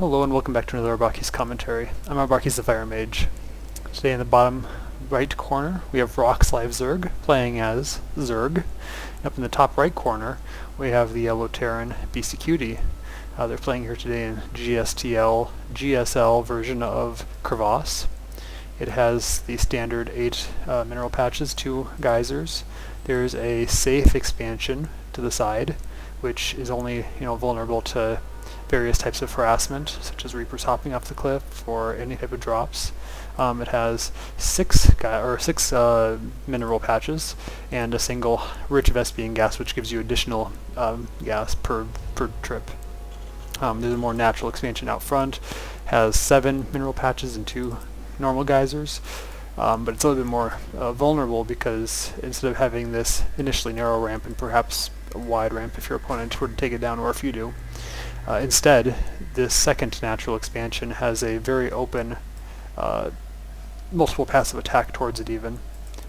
Hello and welcome back to another Arbaki's commentary. I'm Arbaki's the Fire Mage. Today in the bottom right corner we have RoXLiveZerg playing as Zerg. Up in the top right corner we have the Yellow Terran Beastyqt. They're playing here today in GSL version of Crevasse. It has the standard 8 mineral patches, 2 geysers. There's a safe expansion to the side, which is only vulnerable to various types of harassment, such as reapers hopping off the cliff or any type of drops. It has six mineral patches and a single rich Vespian gas, which gives you additional gas per trip. There's a more natural expansion out front, has 7 mineral patches and 2 normal geysers, but it's a little bit more vulnerable because instead of having this initially narrow ramp and perhaps a wide ramp if your opponent were to take it down, or if you do, instead this second natural expansion has a very open multiple paths of attack towards it, even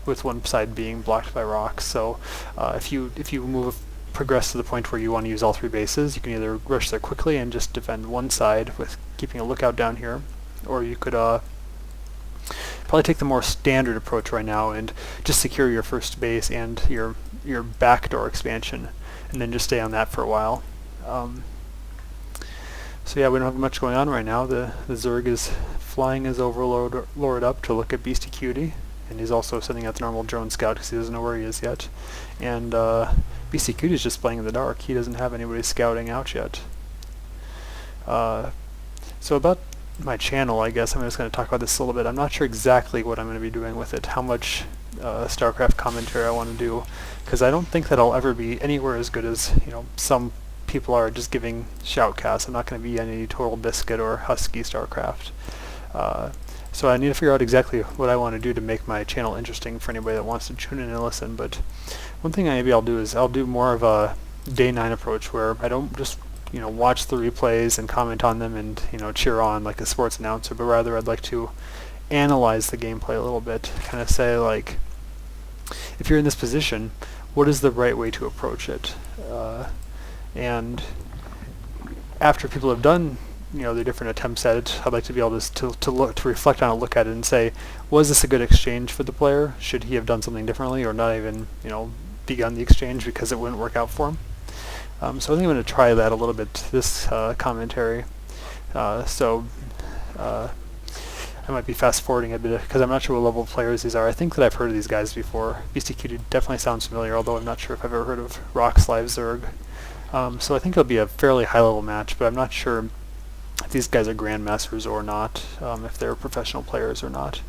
with one side being blocked by rocks. So if you progress to the point where you want to use all 3 bases, you can either rush there quickly and just defend one side with keeping a lookout down here, or you could probably take the more standard approach right now and just secure your first base and your backdoor expansion, and then just stay on that for a while. So yeah, we don't have much going on right now. The Zerg is flying his overlord up to look at Beastyqt, and he's also sending out the normal drone scout because he doesn't know where he is yet. And Beastyqt is just playing in the dark. He doesn't have anybody scouting out yet. So about my channel, I guess I'm just going to talk about this a little bit. I'm not sure exactly what I'm going to be doing with it, how much StarCraft commentary I want to do, because I don't think that I'll ever be anywhere as good as some people are just giving shoutcasts. I'm not going to be any Total Biscuit or Husky StarCraft. So I need to figure out exactly what I want to do to make my channel interesting for anybody that wants to tune in and listen. But one thing maybe I'll do is I'll do more of a day 9 approach, where I don't just watch the replays and comment on them and cheer on like a sports announcer, but rather I'd like to analyze the gameplay a little bit, kind of say, like, if you're in this position, what is the right way to approach it? And after people have done their different attempts at it, I'd like to be able to reflect on it, look at it, and say, was this a good exchange for the player? Should he have done something differently, or not even begun the exchange because it wouldn't work out for him? So I think I'm going to try that a little bit this commentary. I might be fast forwarding a bit because I'm not sure what level of players these are. I think that I've heard of these guys before. Beastyqt definitely sounds familiar, although I'm not sure if I've ever heard of RoXLiveZerg. So I think it'll be a fairly high-level match, but I'm not sure if these guys are grandmasters or not, if they're professional players or not.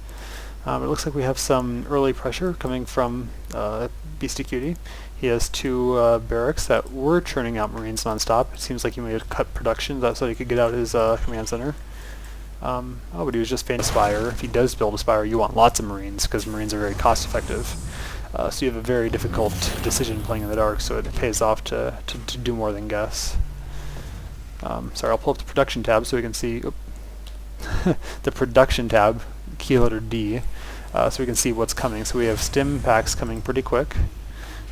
It looks like we have some early pressure coming from Beastyqt. He has 2 barracks that were churning out Marines non-stop. It seems like he may have cut production so he could get out his command center. But he was just feigning Spire. If he does build a Spire, you want lots of Marines, because Marines are very cost-effective. So you have a very difficult decision playing in the dark, so it pays off to do more than guess. Sorry, I'll pull up the production tab so we can see the production tab, key letter D, so we can see what's coming. So we have stim packs coming pretty quick.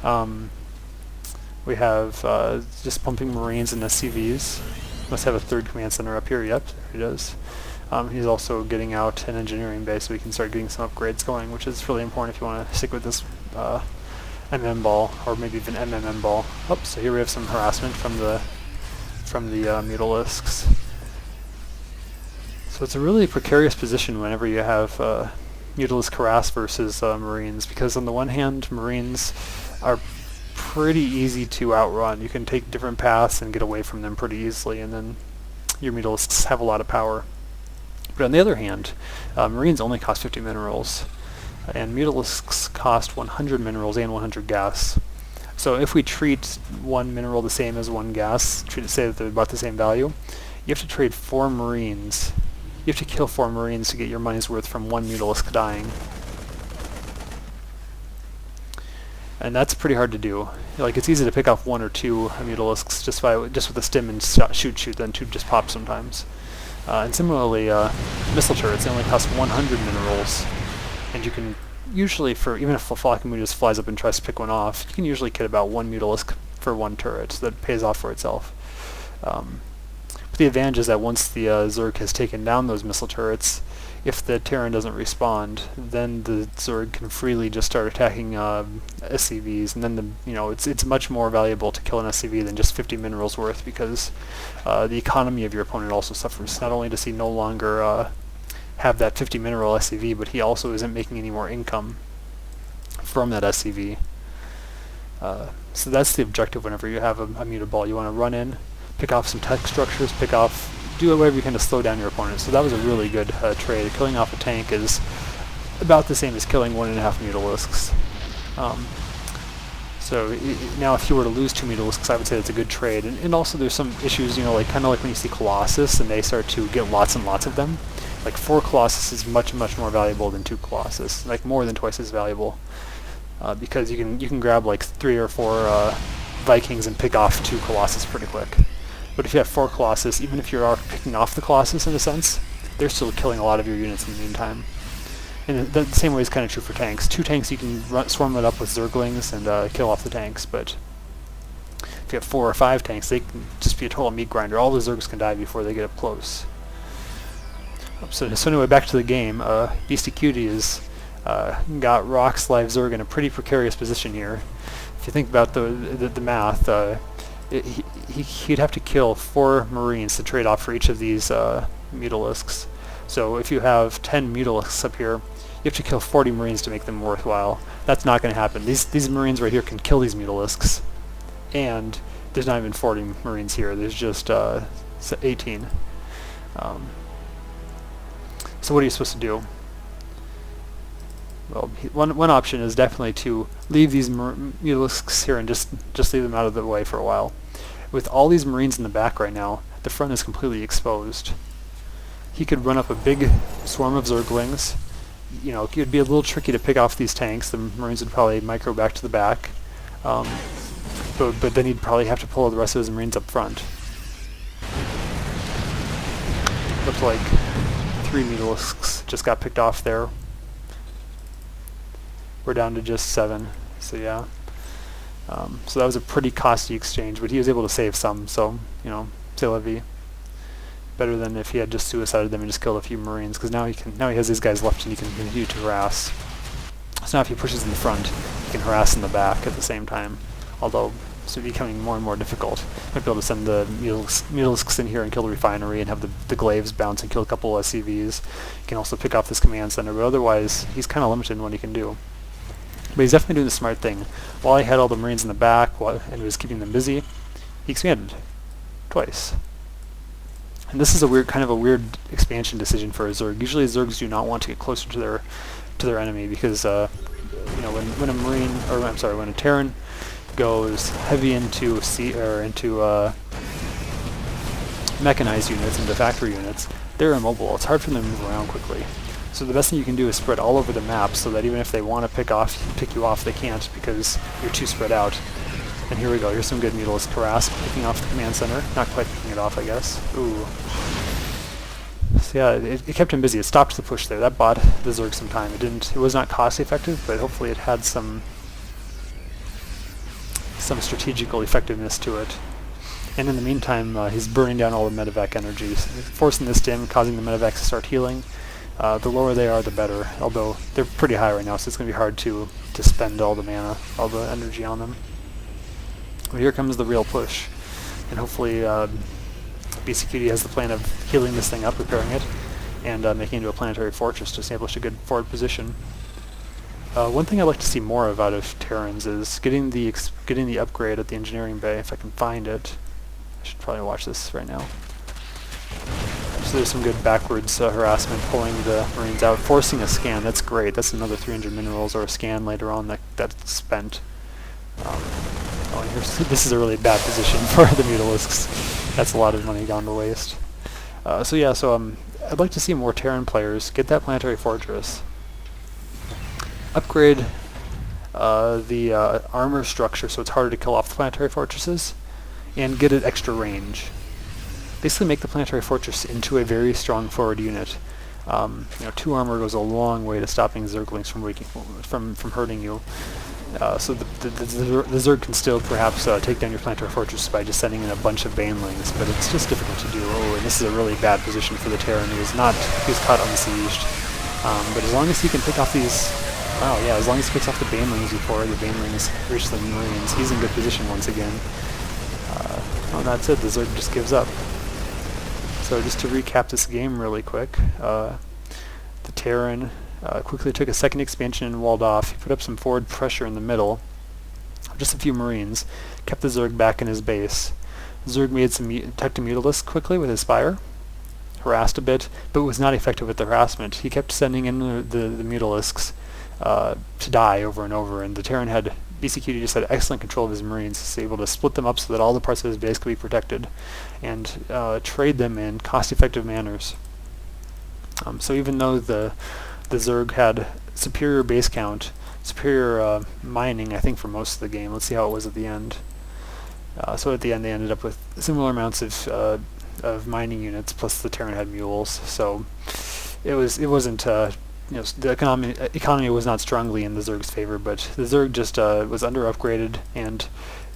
We have just pumping Marines and SCVs. Must have a 3rd command center up here. Yep, there he does. He's also getting out an engineering base so we can start getting some upgrades going, which is really important if you want to stick with this MM ball, or maybe even MMM ball. Oh, so here we have some harassment from the Mutalisks. So it's a really precarious position whenever you have Mutalisk harass versus Marines, because on the one hand, Marines are pretty easy to outrun. You can take different paths and get away from them pretty easily, and then your Mutalisks have a lot of power. But on the other hand, Marines only cost 50 minerals, and Mutalisks cost 100 minerals and 100 gas. So if we treat 1 mineral the same as 1 gas, say that they're about the same value, you have to trade 4 Marines. You have to kill 4 Marines to get your money's worth from 1 Mutalisk dying. And that's pretty hard to do. Like, it's easy to pick off 1 or 2 Mutalisks just with a stim and shoot, then 2 just pop sometimes. And similarly, missile turrets, they only cost 100 minerals, and you can usually, even if a Flocking just flies up and tries to pick one off, you can usually get about 1 Mutalisk for 1 turret, so that pays off for itself. But the advantage is that once the Zerg has taken down those missile turrets, if the Terran doesn't respond, then the Zerg can freely just start attacking SCVs, and then it's much more valuable to kill an SCV than just 50 minerals worth, because the economy of your opponent also suffers. Not only does he no longer have that 50 mineral SCV, but he also isn't making any more income from that SCV. So that's the objective whenever you have a muted ball. You want to run in, pick off some tech structures, do whatever you can to slow down your opponent. So that was a really good trade. Killing off a tank is about the same as killing 1.5 mutalisks. So now if you were to lose 2 mutalisks, I would say that's a good trade. And also there's some issues, kind of like when you see Colossus and they start to get lots and lots of them. Like 4 Colossus is much, much more valuable than 2 Colossus, like more than twice as valuable. Because you can grab like 3 or 4 Vikings and pick off 2 Colossus pretty quick. But if you have 4 Colossus, even if you are picking off the Colossus in a sense, they're still killing a lot of your units in the meantime. And the same way is kind of true for tanks. 2 tanks you can swarm it up with Zerglings and kill off the tanks, but if you have 4 or 5 tanks, they can just be a total meat grinder. All the Zergs can die before they get up close. So anyway, back to the game. Beastyqt has got RoXLiveZerg in a pretty precarious position here. If you think about the math, he'd have to kill 4 Marines to trade off for each of these mutalisks. So if you have 10 mutalisks up here, you have to kill 40 Marines to make them worthwhile. That's not going to happen. These Marines right here can kill these mutalisks, and there's not even 40 Marines here. There's just 18. So what are you supposed to do? Well, one option is definitely to leave these mutalisks here and just leave them out of the way for a while. With all these Marines in the back right now, the front is completely exposed. He could run up a big swarm of Zerglings. It would be a little tricky to pick off these tanks. The Marines would probably micro back to the back. But then he'd probably have to pull the rest of his Marines up front. Looks like 3 mutalisks just got picked off there. We're down to just 7, so yeah. So that was a pretty costly exchange, but he was able to save some, so, c'est la vie. Better than if he had just suicided them and just killed a few Marines, because now he has these guys left and he can continue to harass. So now if he pushes in the front, he can harass in the back at the same time, although it's becoming more and more difficult. Might be able to send the mutalisks in here and kill the refinery and have the glaives bounce and kill a couple of SCVs. He can also pick off this command center, but otherwise he's kind of limited in what he can do. But he's definitely doing the smart thing. While he had all the Marines in the back and was keeping them busy, he expanded twice. And this is kind of a weird expansion decision for a Zerg. Usually Zergs do not want to get closer to their enemy because when a Terran goes heavy into mechanized units, into factory units, they're immobile. It's hard for them to move around quickly. So the best thing you can do is spread all over the map so that even if they want to pick you off, they can't because you're too spread out. And here we go. Here's some good mutalisks. Crevasse picking off the command center. Not quite picking it off, I guess. Ooh. So yeah, it kept him busy. It stopped the push there. That bought the Zerg some time. It was not cost effective, but hopefully it had some strategical effectiveness to it. And in the meantime, he's burning down all the medevac energy, forcing this dim, causing the medevacs to start healing. The lower they are, the better, although they're pretty high right now, so it's going to be hard to spend all the mana, all the energy on them. But here comes the real push, and hopefully Beastyqt has the plan of healing this thing up, repairing it, and making it into a planetary fortress to establish a good forward position. One thing I'd like to see more of out of Terrans is getting the upgrade at the engineering bay, if I can find it. I should probably watch this right now. So there's some good backwards harassment, pulling the Marines out, forcing a scan. That's great. That's another 300 minerals or a scan later on that's spent. This is a really bad position for the mutalisks. That's a lot of money gone to waste. I'd like to see more Terran players get that planetary fortress, upgrade the armor structure so it's harder to kill off the planetary fortresses, and get it extra range. Basically make the planetary fortress into a very strong forward unit. 2 armor goes a long way to stopping Zerglings from hurting you. So the Zerg can still perhaps take down your planetary fortress by just sending in a bunch of banelings, but it's just difficult to do. Oh, and this is a really bad position for the Terran. He was caught unsieged. But as long as he can pick off these, wow, yeah, as long as he picks off the banelings before the banelings reach the Marines, he's in good position once again. Oh, that's it. The Zerg just gives up. So just to recap this game really quick, the Terran quickly took a second expansion and walled off. He put up some forward pressure in the middle, just a few Marines, kept the Zerg back in his base. Zerg made some attacked a Mutalisk quickly with his fire, harassed a bit, but was not effective with the harassment. He kept sending in the Mutalisks to die over and over, and the Terran had Beastyqt just had excellent control of his Marines. He was able to split them up so that all the parts of his base could be protected, and trade them in cost-effective manners. So even though the Zerg had superior base count, superior mining, I think, for most of the game. Let's see how it was at the end. So at the end they ended up with similar amounts of mining units, plus the Terran had mules. So it wasn't the economy was not strongly in the Zerg's favor, but the Zerg just was under upgraded, and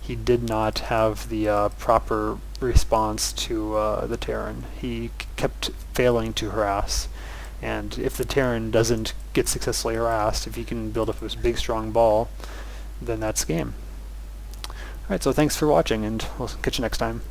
he did not have the proper response to the Terran. He kept failing to harass, and if the Terran doesn't get successfully harassed, if he can build up this big strong ball, then that's game. Alright, so thanks for watching, and we'll catch you next time.